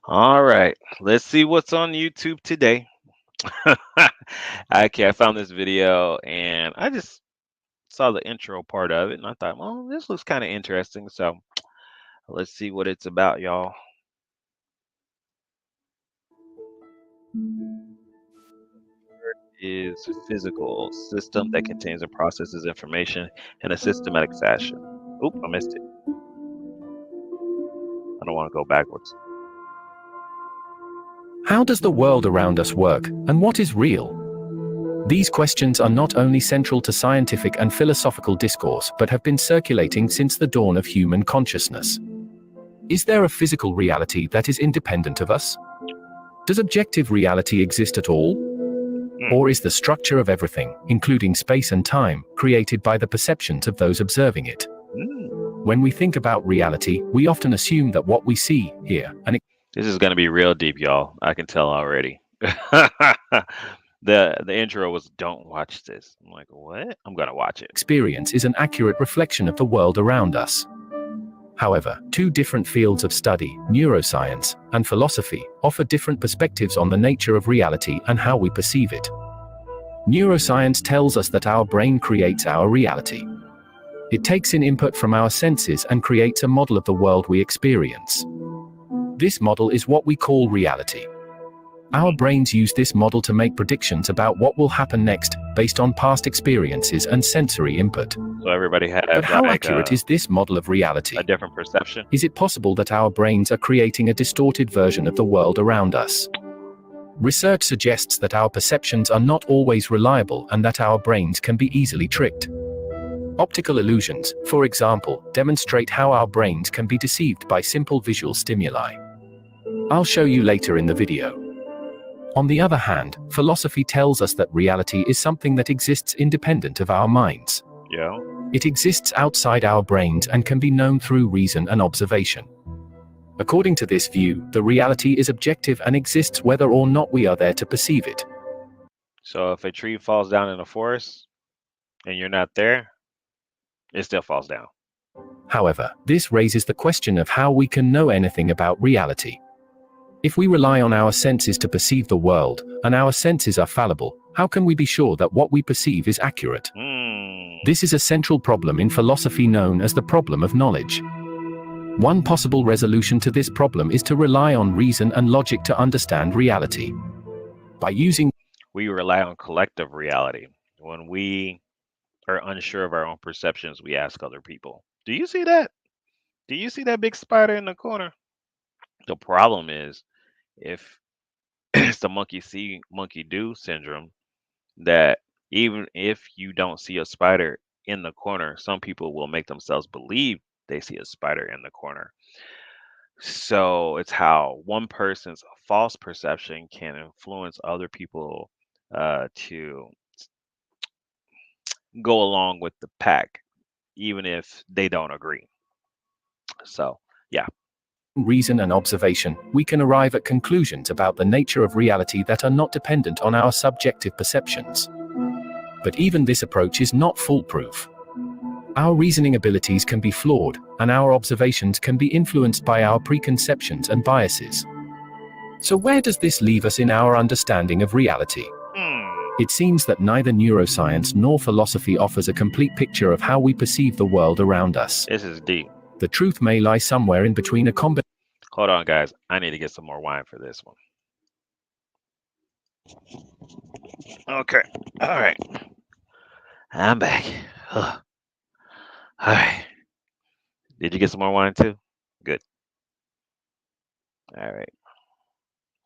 All right, let's see what's on YouTube today. Okay, I found this video and I just saw the intro part of it and I thought, well, this looks kind of interesting. So let's see what it's about, y'all. Is physical system that contains and processes information in a systematic fashion. Oop, I missed it. I don't want to go backwards. How does the world around us work, and what is real? These questions are not only central to scientific and philosophical discourse but have been circulating since the dawn of human consciousness. Is there a physical reality that is independent of us? Does objective reality exist at all? Or is the structure of everything, including space and time, created by the perceptions of those observing it? When we think about reality, we often assume that what we see, hear, and This is going to be real deep, y'all. I can tell already. The intro was "Don't watch this." I'm like, what? I'm gonna watch it. experience is an accurate reflection of the world around us. However, two different fields of study, neuroscience and philosophy, offer different perspectives on the nature of reality and how we perceive it. Neuroscience tells us that our brain creates our reality. It takes in input from our senses and creates a model of the world we experience. This model is what we call reality. Our brains use this model to make predictions about what will happen next, based on past experiences and sensory input. So everybody had But how like accurate is this model of reality? a different perception. Is it possible that our brains are creating a distorted version of the world around us? Research suggests that our perceptions are not always reliable and that our brains can be easily tricked. Optical illusions, for example, demonstrate how our brains can be deceived by simple visual stimuli. I'll show you later in the video. On the other hand, philosophy tells us that reality is something that exists independent of our minds. Yeah. It exists outside our brains and can be known through reason and observation. According to this view, the reality is objective and exists whether or not we are there to perceive it. So if a tree falls down in the forest and you're not there, it still falls down. However, this raises the question of how we can know anything about reality. If we rely on our senses to perceive the world, and our senses are fallible, how can we be sure that what we perceive is accurate? This is a central problem in philosophy known as the problem of knowledge. One possible resolution to this problem is to rely on reason and logic to understand reality. We rely on collective reality. When we are unsure of our own perceptions, we ask other people. Do you see that? Do you see that big spider in the corner? The problem is, if it's the monkey see, monkey do syndrome, that even if you don't see a spider in the corner, some people will make themselves believe they see a spider in the corner. So it's how one person's false perception can influence other people to go along with the pack, even if they don't agree. So, yeah. Reason and observation, we can arrive at conclusions about the nature of reality that are not dependent on our subjective perceptions. But even this approach is not foolproof. Our reasoning abilities can be flawed, and our observations can be influenced by our preconceptions and biases. So where does this leave us in our understanding of reality? It seems that neither neuroscience nor philosophy offers a complete picture of how we perceive the world around us. This is deep. The truth may lie somewhere in between a combination. Hold on, guys. I need to get some more wine for this one. Okay. All right. I'm back. Ugh. All right. Did you get some more wine too? Good. All right.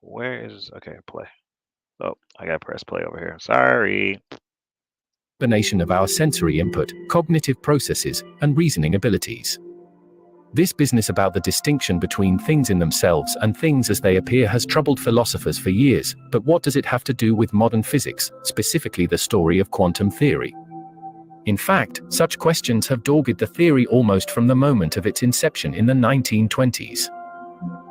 Where is okay, play. Oh, I gotta press play over here. Sorry. Combination of our sensory input, cognitive processes, and reasoning abilities. This business about the distinction between things in themselves and things as they appear has troubled philosophers for years, but what does it have to do with modern physics, specifically the story of quantum theory? In fact, such questions have dogged the theory almost from the moment of its inception in the 1920s.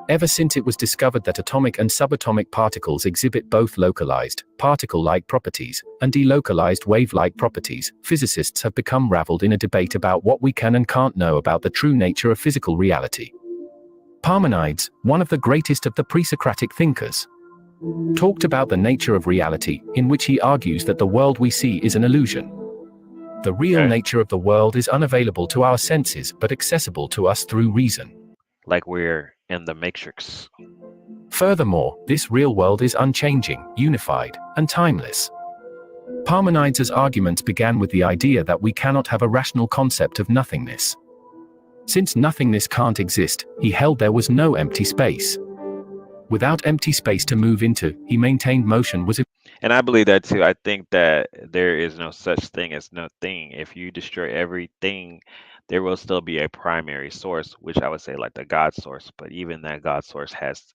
Ever since it was discovered that atomic and subatomic particles exhibit both localized, particle-like properties, and delocalized wave-like properties, physicists have become raveled in a debate about what we can and can't know about the true nature of physical reality. Parmenides, one of the greatest of the pre-Socratic thinkers, talked about the nature of reality, in which he argues that the world we see is an illusion. The real Okay. nature of the world is unavailable to our senses but accessible to us through reason. Like we're in the Matrix. Furthermore, this real world is unchanging, unified, and timeless. Parmenides' arguments began with the idea that we cannot have a rational concept of nothingness. Since nothingness can't exist, he held there was no empty space. Without empty space to move into, he maintained motion was And I believe that too. I think that there is no such thing as nothing. If you destroy everything, there will still be a primary source, which I would say like the God source. But even that God source has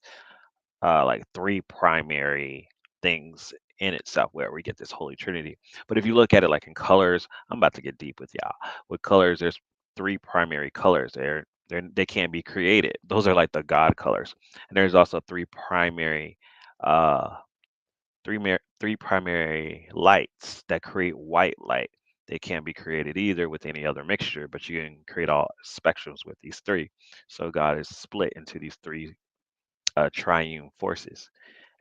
like three primary things in itself where we get this Holy Trinity. But if you look at it like in colors, I'm about to get deep with y'all. With colors, there's three primary colors. They can't be created. Those are like the God colors. And there's also three primary lights that create white light. They can't be created either with any other mixture, but you can create all spectrums with these three. So God is split into these three triune forces,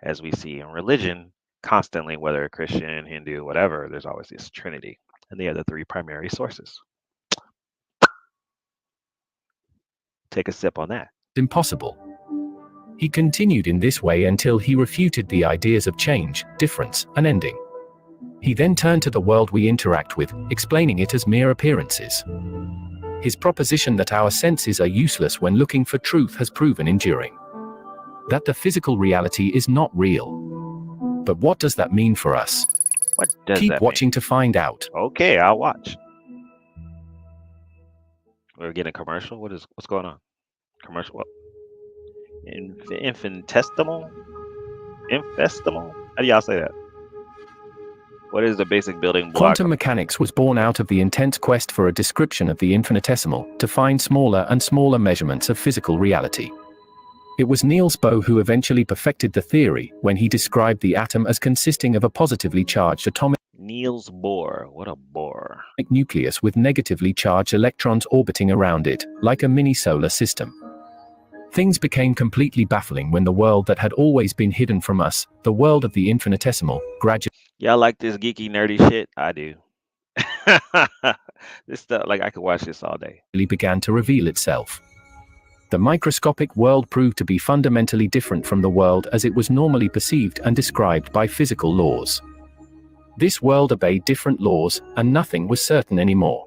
as we see in religion constantly, whether Christian, Hindu, whatever. There's always this Trinity, and they are the three primary sources. Take a sip on that. impossible. He continued in this way until he refuted the ideas of change, difference, and ending. He then turned to the world we interact with, explaining it as mere appearances. His proposition that our senses are useless when looking for truth has proven enduring. That the physical reality is not real. But what does that mean for us? What does Keep that watching mean? to find out. Okay, I'll watch. We're getting a commercial. What's going on? Commercial. What? Infinitesimal? Infestimal? How do y'all say that? What is the basic building block? Quantum mechanics was born out of the intense quest for a description of the infinitesimal, to find smaller and smaller measurements of physical reality. It was Niels Bohr who eventually perfected the theory, when he described the atom as consisting of a positively charged atomic Niels Bohr. What a bore. nucleus with negatively charged electrons orbiting around it, like a mini solar system. Things became completely baffling when the world that had always been hidden from us, the world of the infinitesimal, gradually Y'all like this geeky, nerdy shit? I do. This stuff, like I could watch this all day. began to reveal itself. The microscopic world proved to be fundamentally different from the world as it was normally perceived and described by physical laws. This world obeyed different laws, and nothing was certain anymore.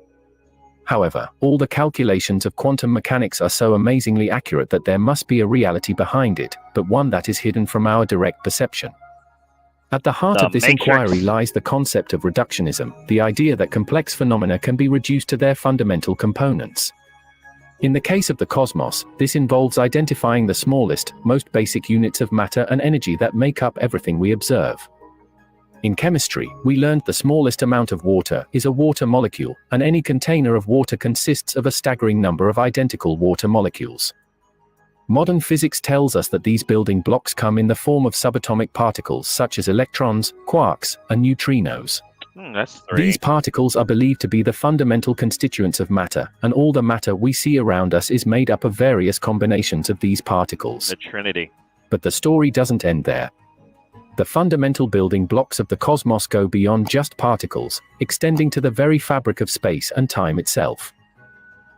However, all the calculations of quantum mechanics are so amazingly accurate that there must be a reality behind it, but one that is hidden from our direct perception. At the heart of this inquiry lies the concept of reductionism, the idea that complex phenomena can be reduced to their fundamental components. In the case of the cosmos, this involves identifying the smallest, most basic units of matter and energy that make up everything we observe. In chemistry, we learned the smallest amount of water is a water molecule, and any container of water consists of a staggering number of identical water molecules. Modern physics tells us that these building blocks come in the form of subatomic particles such as electrons, quarks, and neutrinos. That's three. These particles are believed to be the fundamental constituents of matter, and all the matter we see around us is made up of various combinations of these particles. The Trinity. But the story doesn't end there. The fundamental building blocks of the cosmos go beyond just particles, extending to the very fabric of space and time itself.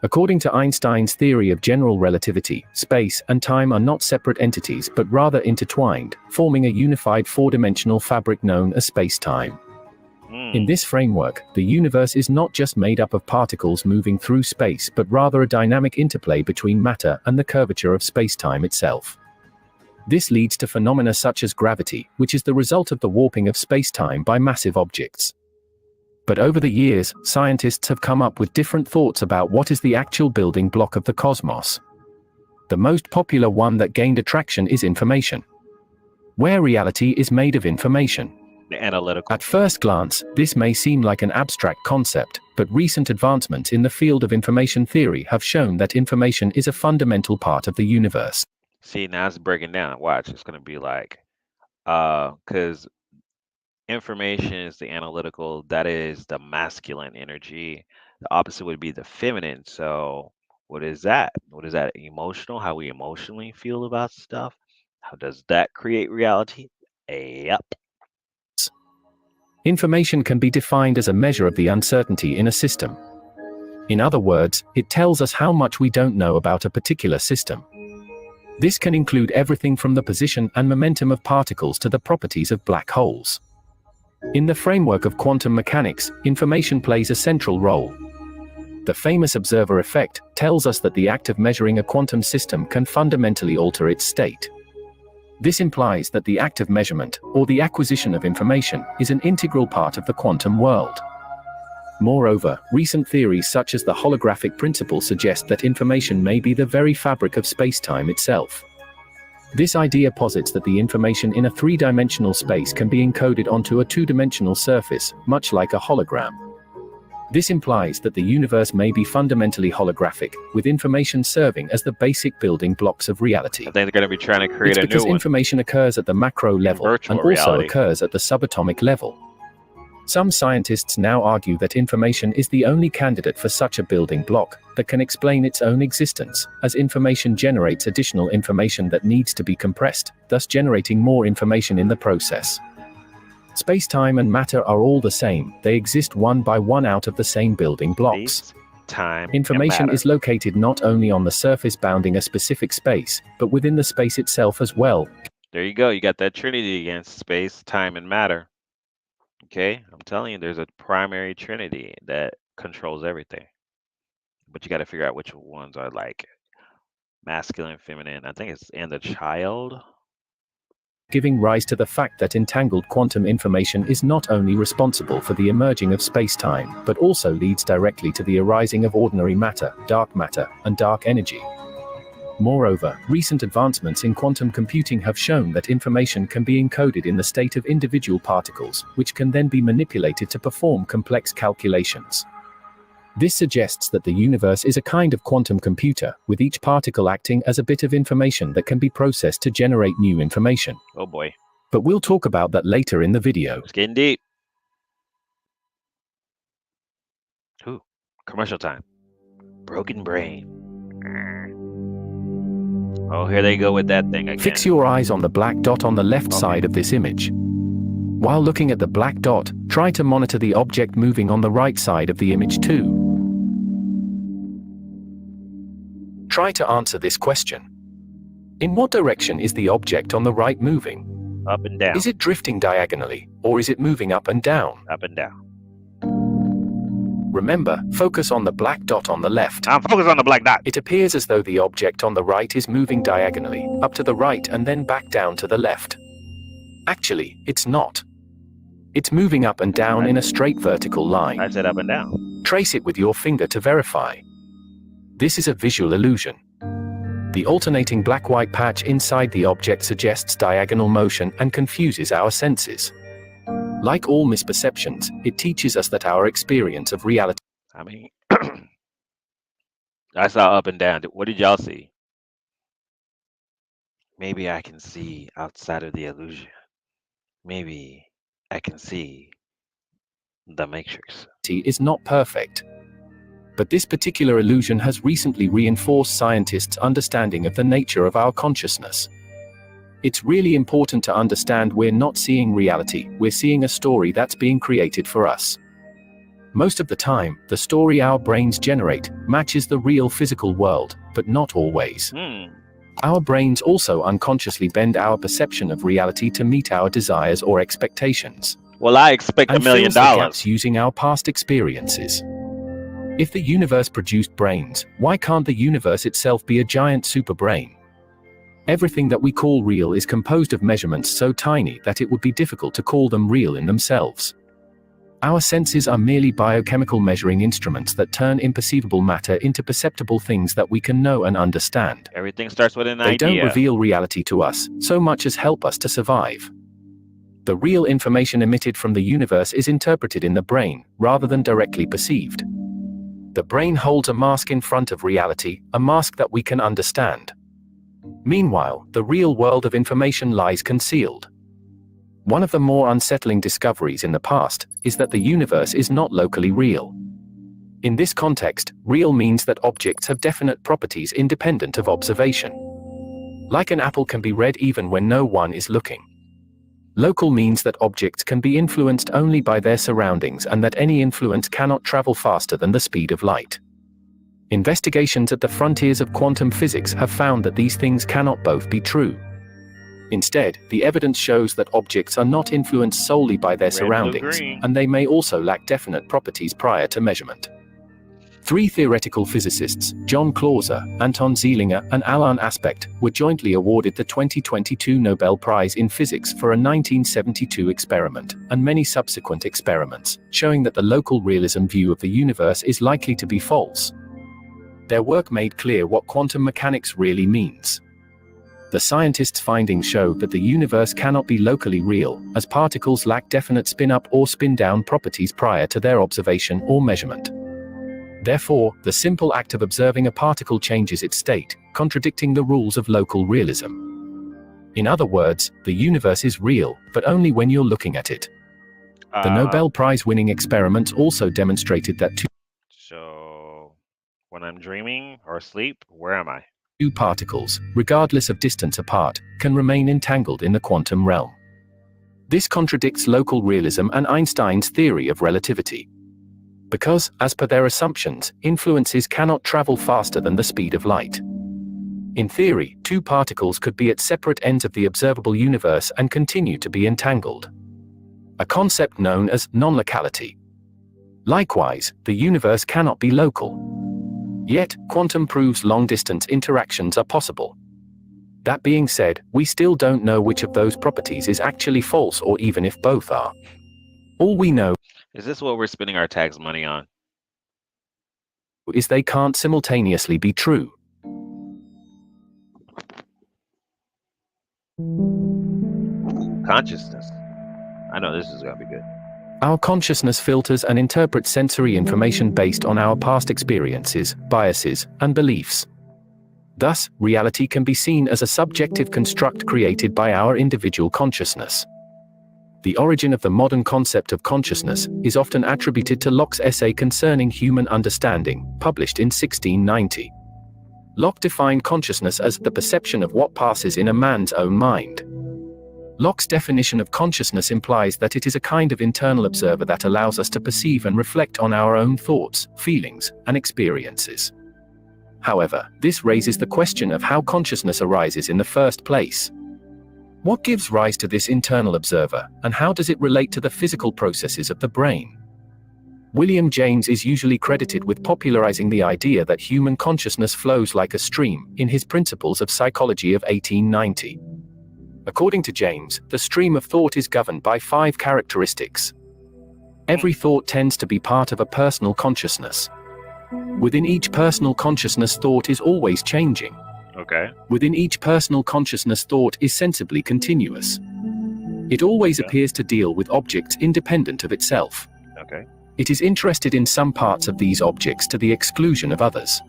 According to Einstein's theory of general relativity, space and time are not separate entities but rather intertwined, forming a unified four-dimensional fabric known as space-time. In this framework, the universe is not just made up of particles moving through space but rather a dynamic interplay between matter and the curvature of space-time itself. This leads to phenomena such as gravity, which is the result of the warping of space-time by massive objects. But over the years, scientists have come up with different thoughts about what is the actual building block of the cosmos. The most popular one that gained attraction is information. Where reality is made of information. The analytical. At first glance, this may seem like an abstract concept, but recent advancements in the field of information theory have shown that information is a fundamental part of the universe. See, now it's breaking down. Watch, it's going to be like, because information is the analytical, that is the masculine energy. The opposite would be the feminine. So What is that? What is that? Emotional? How we emotionally feel about stuff? How does that create reality? Yep. Information can be defined as a measure of the uncertainty in a system. In other words, it tells us how much we don't know about a particular system. This can include everything from the position and momentum of particles to the properties of black holes. In the framework of quantum mechanics, information plays a central role. The famous observer effect tells us that the act of measuring a quantum system can fundamentally alter its state. This implies that the act of measurement, or the acquisition of information, is an integral part of the quantum world. Moreover, recent theories such as the holographic principle suggest that information may be the very fabric of space-time itself. This idea posits that the information in a three-dimensional space can be encoded onto a two-dimensional surface, much like a hologram. This implies that the universe may be fundamentally holographic, with information serving as the basic building blocks of reality. I think they're going to be trying to create a new one. It's because information occurs at the macro level and also occurs at the subatomic level. Some scientists now argue that information is the only candidate for such a building block that can explain its own existence, as information generates additional information that needs to be compressed, thus generating more information in the process. Space-time and matter are all the same, they exist one by one out of the same building blocks. Information is located not only on the surface bounding a specific space, but within the space itself as well. There you go, you got that trinity against space, time, and matter. Okay, I'm telling you, there's a primary trinity that controls everything. But you got to figure out which ones are like masculine, feminine, I think it's and the child. Giving rise to the fact that entangled quantum information is not only responsible for the emerging of space-time, but also leads directly to the arising of ordinary matter, and dark energy. Moreover, recent advancements in quantum computing have shown that information can be encoded in the state of individual particles, which can then be manipulated to perform complex calculations. This suggests that the universe is a kind of quantum computer, with each particle acting as a bit of information that can be processed to generate new information. Oh boy. But we'll talk about that later in the video. It's getting deep. Ooh, commercial time. Broken brain. Oh, here they go with that thing again. Fix your eyes on the black dot on the left side of this image. While looking at the black dot, try to monitor the object moving on the right side of the image too. Try to answer this question. In what direction is the object on the right moving? Up and down. Is it drifting diagonally, or is it moving up and down? Up and down. Remember, focus on the black dot on the left. I'm focused on the black dot. It appears as though the object on the right is moving diagonally, up to the right and then back down to the left. Actually, it's not. It's moving up and down in a straight vertical line. I said up and down. Trace it with your finger to verify. This is a visual illusion. The alternating black-white patch inside the object suggests diagonal motion and confuses our senses. Like all misperceptions, it teaches us that our experience of reality... I mean, I saw up and down. What did y'all see? Maybe I can see outside of the illusion. Maybe I can see the matrix. ...is not perfect. But this particular illusion has recently reinforced scientists' understanding of the nature of our consciousness. It's really important to understand we're not seeing reality, we're seeing a story that's being created for us. Most of the time, the story our brains generate matches the real physical world, but not always. Our brains also unconsciously bend our perception of reality to meet our desires or expectations. Well, I expect $1 million. Using our past experiences. If the universe produced brains, why can't the universe itself be a giant superbrain? Everything that we call real is composed of measurements so tiny that it would be difficult to call them real in themselves. Our senses are merely biochemical measuring instruments that turn imperceivable matter into perceptible things that we can know and understand. Everything starts with an idea. They don't reveal reality to us, so much as help us to survive. The real information emitted from the universe is interpreted in the brain, rather than directly perceived. The brain holds a mask in front of reality, a mask that we can understand. Meanwhile, the real world of information lies concealed. One of the more unsettling discoveries in the past is that the universe is not locally real. In this context, real means that objects have definite properties independent of observation. Like an apple can be read even when no one is looking. Local means that objects can be influenced only by their surroundings and that any influence cannot travel faster than the speed of light. Investigations at the frontiers of quantum physics have found that these things cannot both be true. Instead, the evidence shows that objects are not influenced solely by their surroundings, and they may also lack definite properties prior to measurement. Three theoretical physicists, John Clauser, Anton Zeilinger, and Alain Aspect, were jointly awarded the 2022 Nobel Prize in Physics for a 1972 experiment, and many subsequent experiments, showing that the local realism view of the universe is likely to be false. Their work made clear what quantum mechanics really means. The scientists' findings show that the universe cannot be locally real, as particles lack definite spin-up or spin-down properties prior to their observation or measurement. Therefore, the simple act of observing a particle changes its state, contradicting the rules of local realism. In other words, the universe is real, but only when you're looking at it. The Nobel Prize-winning experiments also demonstrated that So, when I'm dreaming or asleep, where am I? Two particles, regardless of distance apart, can remain entangled in the quantum realm. This contradicts local realism and Einstein's theory of relativity. Because, as per their assumptions, influences cannot travel faster than the speed of light. In theory, two particles could be at separate ends of the observable universe and continue to be entangled. A concept known as non-locality. Likewise, the universe cannot be local. Yet, quantum proves long-distance interactions are possible. That being said, we still don't know which of those properties is actually false or even if both are. All we know is this what we're spending our tax money on? Is they can't simultaneously be true. Consciousness. I know this is going to be good. Our consciousness filters and interprets sensory information based on our past experiences, biases, and beliefs. Thus, reality can be seen as a subjective construct created by our individual consciousness. The origin of the modern concept of consciousness is often attributed to Locke's essay concerning human understanding, published in 1690. Locke defined consciousness as the perception of what passes in a man's own mind. Locke's definition of consciousness implies that it is a kind of internal observer that allows us to perceive and reflect on our own thoughts, feelings, and experiences. However, this raises the question of how consciousness arises in the first place. What gives rise to this internal observer, and how does it relate to the physical processes of the brain? William James is usually credited with popularizing the idea that human consciousness flows like a stream, in his Principles of Psychology of 1890. According to James, the stream of thought is governed by 5 characteristics. Every thought tends to be part of a personal consciousness. Within each personal consciousness, thought is always changing. Okay. Within each personal consciousness, thought is sensibly continuous. It always appears to deal with objects independent of itself. Okay. It is interested in some parts of these objects to the exclusion of others.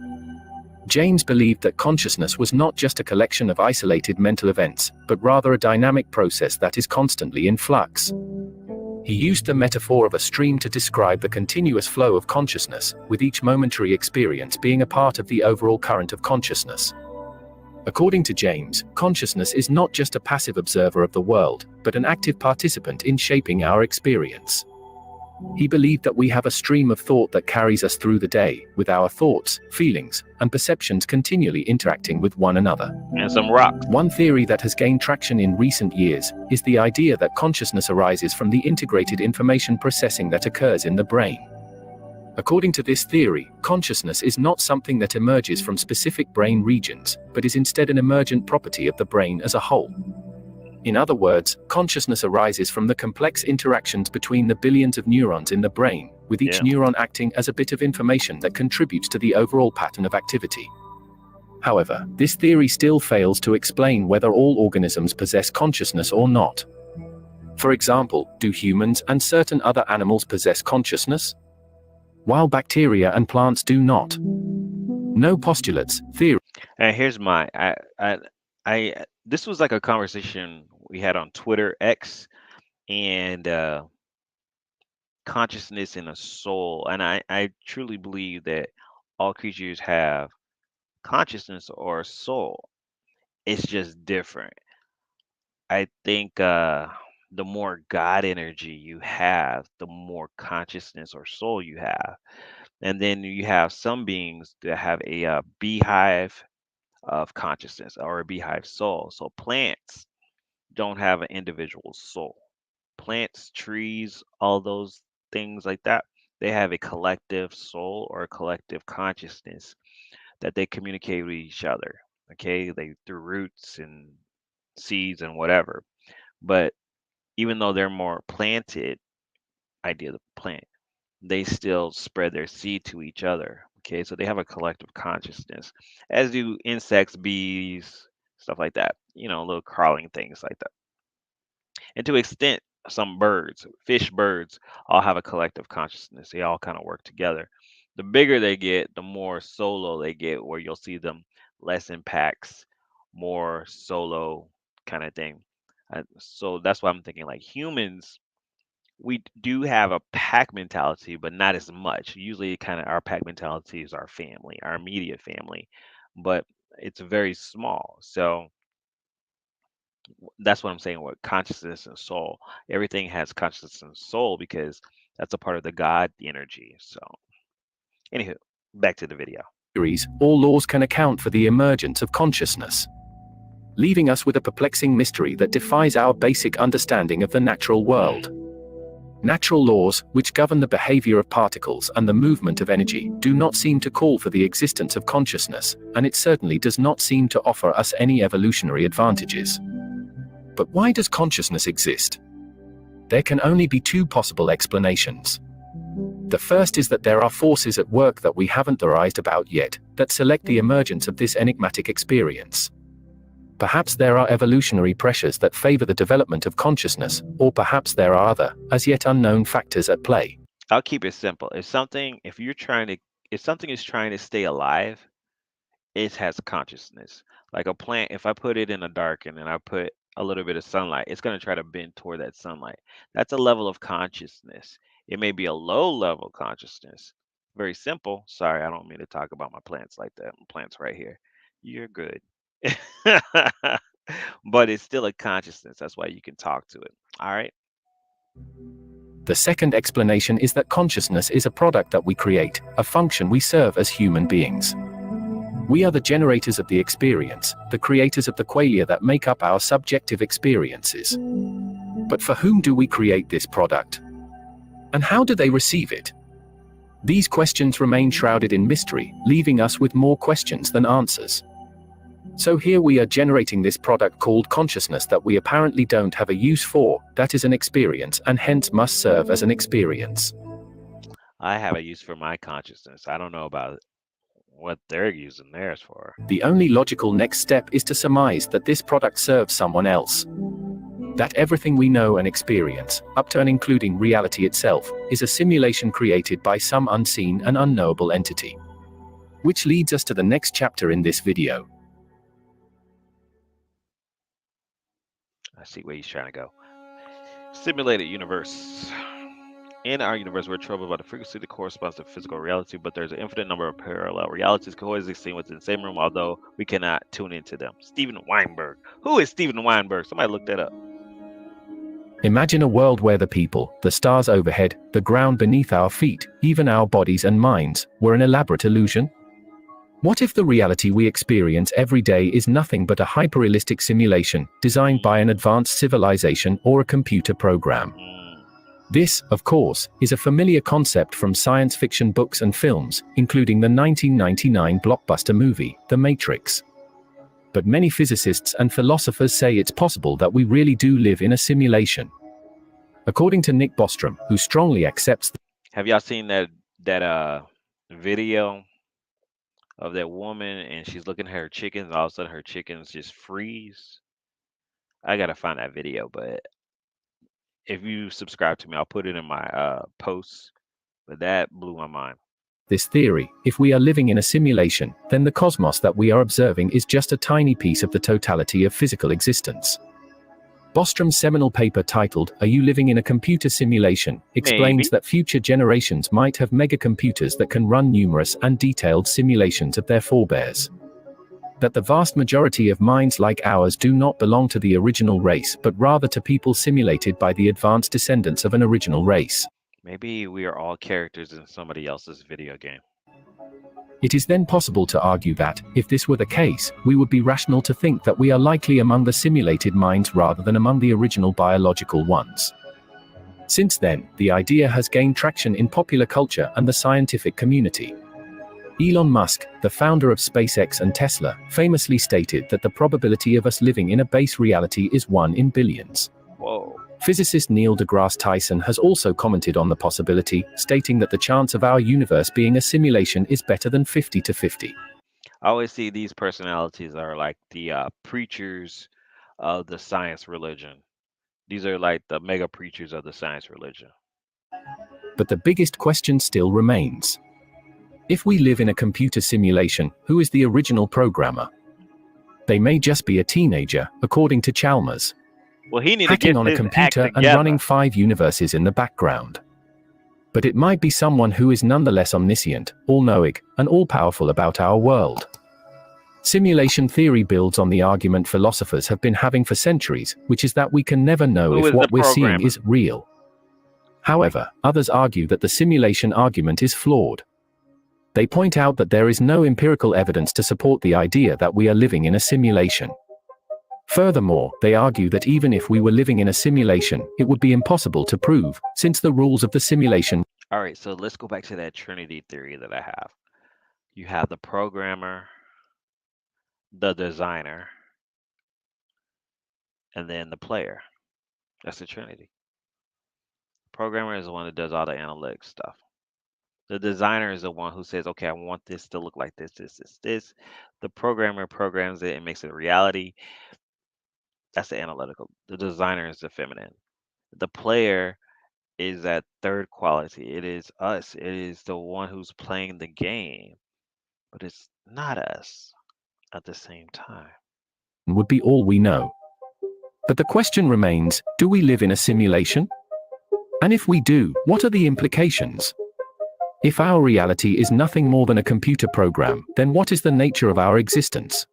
James believed that consciousness was not just a collection of isolated mental events, but rather a dynamic process that is constantly in flux. He used the metaphor of a stream to describe the continuous flow of consciousness, with each momentary experience being a part of the overall current of consciousness. According to James, consciousness is not just a passive observer of the world, but an active participant in shaping our experience. He believed that we have a stream of thought that carries us through the day, with our thoughts, feelings, and perceptions continually interacting with one another. And some rocks. One theory that has gained traction in recent years is the idea that consciousness arises from the integrated information processing that occurs in the brain. According to this theory, consciousness is not something that emerges from specific brain regions, but is instead an emergent property of the brain as a whole. In other words, consciousness arises from the complex interactions between the billions of neurons in the brain, with each neuron acting as a bit of information that contributes to the overall pattern of activity. However, this theory still fails to explain whether all organisms possess consciousness or not. For example, do humans and certain other animals possess consciousness? While bacteria and plants do not. No postulates, theory. And here's my, this was like a conversation we had on Twitter X, and consciousness and a soul. And I truly believe that all creatures have consciousness or a soul. It's just different. I think the more God energy you have, the more consciousness or soul you have. And then you have some beings that have a beehive of consciousness or a beehive soul. So plants don't have an individual soul. Plants, trees, all those things like that, they have a collective soul or a collective consciousness that they communicate with each other. Okay, they through roots and seeds and whatever. But even though they're more planted, idea of the plant, they still spread their seed to each other. Okay, so they have a collective consciousness, as do insects, bees, stuff like that. Little crawling things like that. And to extent, some birds, fish, birds, all have a collective consciousness. They all kind of work together. The bigger they get, the more solo they get, where you'll see them less in packs, more solo kind of thing. So that's why I'm thinking like humans, we do have a pack mentality, but not as much. Usually, kind of our pack mentality is our family, our immediate family, but it's very small. So that's what I'm saying with consciousness and soul. Everything has consciousness and soul because that's a part of the God energy. So, anywho, back to the video. All laws can account for the emergence of consciousness, leaving us with a perplexing mystery that defies our basic understanding of the natural world. Natural laws, which govern the behavior of particles and the movement of energy, do not seem to call for the existence of consciousness, and it certainly does not seem to offer us any evolutionary advantages. But why does consciousness exist? There can only be two possible explanations. The first is that there are forces at work that we haven't theorized about yet, that select the emergence of this enigmatic experience. Perhaps there are evolutionary pressures that favor the development of consciousness, or perhaps there are other, as yet unknown factors at play. I'll keep it simple. If something is trying to stay alive, it has consciousness. Like a plant, if I put it in a dark and then I put a little bit of sunlight, it's going to try to bend toward that sunlight. That's a level of consciousness. It may be a low level consciousness. Very simple. Sorry, I don't mean to talk about my plants like that. My plants right here. You're good. But it's still a consciousness. That's why you can talk to it. All right. The second explanation is that consciousness is a product that we create, a function we serve as human beings. We are the generators of the experience, the creators of the qualia that make up our subjective experiences. But for whom do we create this product? And how do they receive it? These questions remain shrouded in mystery, leaving us with more questions than answers. So here we are generating this product called consciousness that we apparently don't have a use for, that is an experience and hence must serve as an experience. I have a use for my consciousness. I don't know about what they're using theirs for. The only logical next step is to surmise that this product serves someone else. That everything we know and experience, up to and including reality itself, is a simulation created by some unseen and unknowable entity. Which leads us to the next chapter in this video. I see where he's trying to go. Simulated universe. In our universe, we're troubled by the frequency that corresponds to physical reality, but there's an infinite number of parallel realities coexisting within the same room, although we cannot tune into them. Steven Weinberg. Who is Steven Weinberg? Somebody look that up. Imagine a world where the people, the stars overhead, the ground beneath our feet, even our bodies and minds, were an elaborate illusion? What if the reality we experience every day is nothing but a hyperrealistic simulation, designed by an advanced civilization or a computer program? This, of course, is a familiar concept from science fiction books and films, including the 1999 blockbuster movie, The Matrix. But many physicists and philosophers say it's possible that we really do live in a simulation. According to Nick Bostrom, who strongly accepts Have y'all seen that video of that woman and she's looking at her chickens and all of a sudden her chickens just freeze? I gotta find that video, but if you subscribe to me, I'll put it in my posts. But that blew my mind. this theory, if we are living in a simulation, then the cosmos that we are observing is just a tiny piece of the totality of physical existence. Bostrom's seminal paper titled, "Are You Living in a Computer Simulation?" explains that future generations might have megacomputers that can run numerous and detailed simulations of their forebears. That the vast majority of minds like ours do not belong to the original race, but rather to people simulated by the advanced descendants of an original race. Maybe we are all characters in somebody else's video game. It is then possible to argue that, if this were the case, we would be rational to think that we are likely among the simulated minds rather than among the original biological ones. Since then, the idea has gained traction in popular culture and the scientific community. Elon Musk, the founder of SpaceX and Tesla, famously stated that the probability of us living in a base reality is 1 in billions. Whoa. Physicist Neil deGrasse Tyson has also commented on the possibility, stating that the chance of our universe being a simulation is better than 50-50. I always see these personalities are like the preachers of the science religion. These are like the mega preachers of the science religion. But the biggest question still remains. If we live in a computer simulation, who is the original programmer? They may just be a teenager, according to Chalmers. Well, he needs hacking to get on a his computer act and together. running 5 universes in the background. But it might be someone who is nonetheless omniscient, all-knowing, and all-powerful about our world. Simulation theory builds on the argument philosophers have been having for centuries, which is that we can never know Who if is what the we're seeing programmer? is real. However, others argue that the simulation argument is flawed. They point out that there is no empirical evidence to support the idea that we are living in a simulation. Furthermore, they argue that even if we were living in a simulation, it would be impossible to prove, since the rules of the simulation. All right, so let's go back to that Trinity theory that I have. You have the programmer, the designer, and then the player. That's the Trinity. Programmer is the one that does all the analytic stuff. The designer is the one who says, okay, I want this to look like this, this, this, this. The programmer programs it and makes it a reality. That's the analytical. The designer is the feminine. The player is that third quality. It is us. It is the one who's playing the game, but it's not us at the same time. Would be all we know. But the question remains, do we live in a simulation? And if we do, what are the implications? If our reality is nothing more than a computer program, then what is the nature of our existence?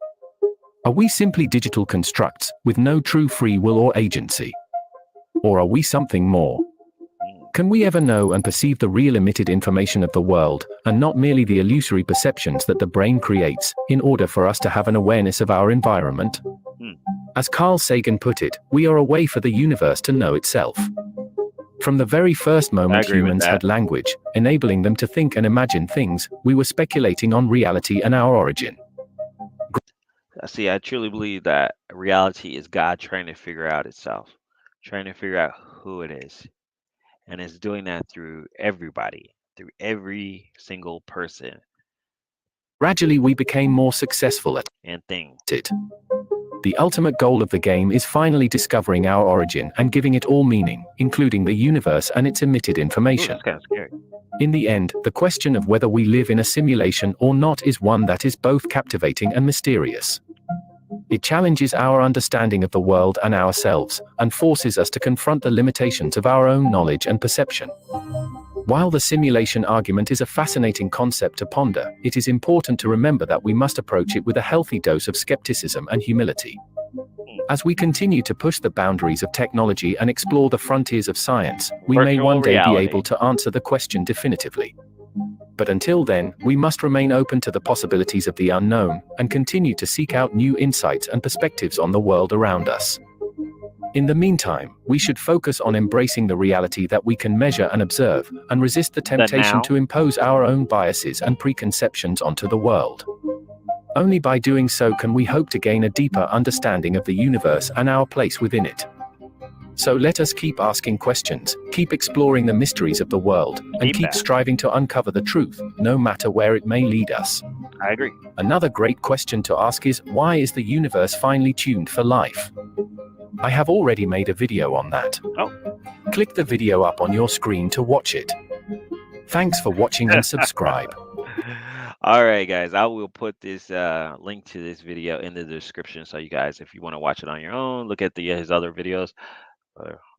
Are we simply digital constructs, with no true free will or agency? Or are we something more? Can we ever know and perceive the real emitted information of the world, and not merely the illusory perceptions that the brain creates, in order for us to have an awareness of our environment? As Carl Sagan put it, we are a way for the universe to know itself. From the very first moment humans had language, enabling them to think and imagine things, we were speculating on reality and our origin. See, I truly believe that reality is God trying to figure out itself, trying to figure out who it is. And it's doing that through everybody, through every single person. Gradually we became more successful at it. The ultimate goal of the game is finally discovering our origin and giving it all meaning, including the universe and its emitted information. Ooh, that's kind of scary. In the end, the question of whether we live in a simulation or not is one that is both captivating and mysterious. It challenges our understanding of the world and ourselves, and forces us to confront the limitations of our own knowledge and perception. While the simulation argument is a fascinating concept to ponder, it is important to remember that we must approach it with a healthy dose of skepticism and humility. As we continue to push the boundaries of technology and explore the frontiers of science, we may one day be able to answer the question definitively. But until then, we must remain open to the possibilities of the unknown, and continue to seek out new insights and perspectives on the world around us. In the meantime, we should focus on embracing the reality that we can measure and observe, and resist the temptation to impose our own biases and preconceptions onto the world. Only by doing so can we hope to gain a deeper understanding of the universe and our place within it. So let us keep asking questions, keep exploring the mysteries of the world, and keep striving to uncover the truth, no matter where it may lead us. I agree. Another great question to ask is, why is the universe finely tuned for life? I have already made a video on that. Click the video up on your screen to watch it. Thanks for watching and subscribe. All right, guys. I will put this link to this video in the description, so you guys, if you want to watch it on your own, look at his other videos.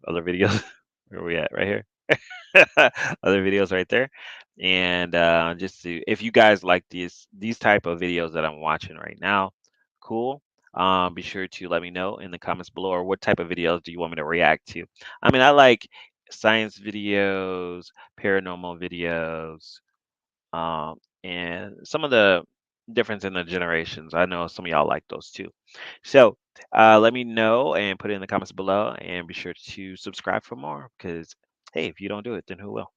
Other videos. Where are we at? Right here. Other videos right there. And just to, if you guys like these type of videos that I'm watching right now, cool. Be sure to let me know in the comments below, or what type of videos do you want me to react to. I mean, I like science videos, paranormal videos, and some of the difference in the generations. I know some of y'all like those too. So let me know and put it in the comments below, and be sure to subscribe for more, because hey, if you don't do it, then who will?